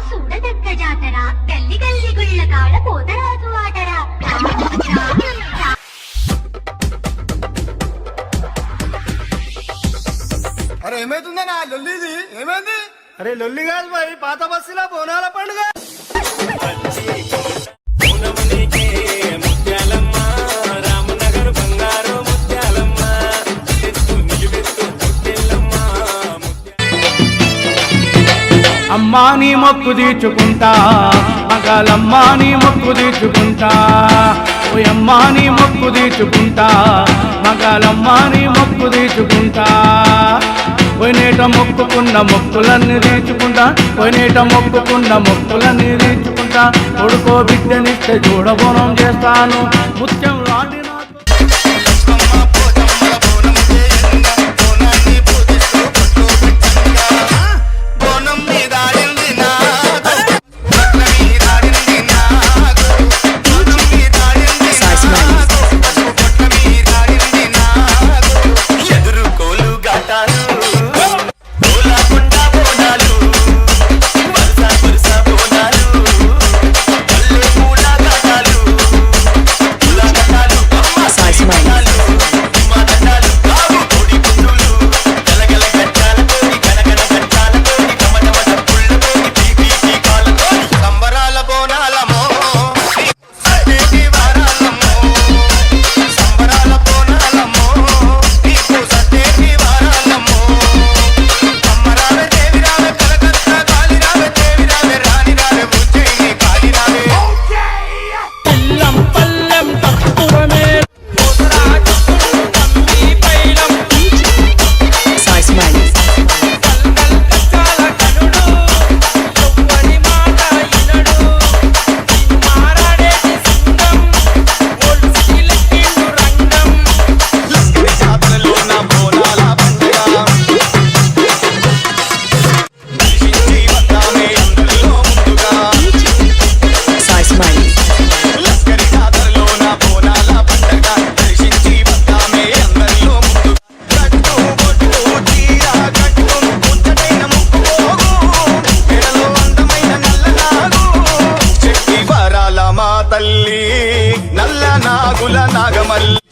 చూడదగ్గ జాతర గల్లి గల్లి గుళ్ళ కాడ పోతరాజు ఆటరా. అరే ఏమైతుందన్నా లొల్లిది ఏమైంది? అరే లొల్లి కాదు భాయ్, పాత బస్సులో బోనాల పండుగ. అమ్మా నీ మొక్కు తీర్చుకుంటా, మగాలమ్మా నీ మొక్కు తీర్చుకుంటా, ఓయమ్మా నీ మొక్కు తీర్చుకుంటా, మగాలమ్మా నీ మొక్కు తీర్చుకుంటా. పోయినేట మొక్కుకున్న మొక్కులన్నీ తీర్చుకుంటా, పోయినేట మొక్కుకున్న మొక్కులన్నీ తీర్చుకుంటా. కొడుకో బిడ్డనిస్తే చూడబోనం చేస్తాను, ముత్యం లాంటి తల్లి నల్ల నాగుల నాగమల్లి.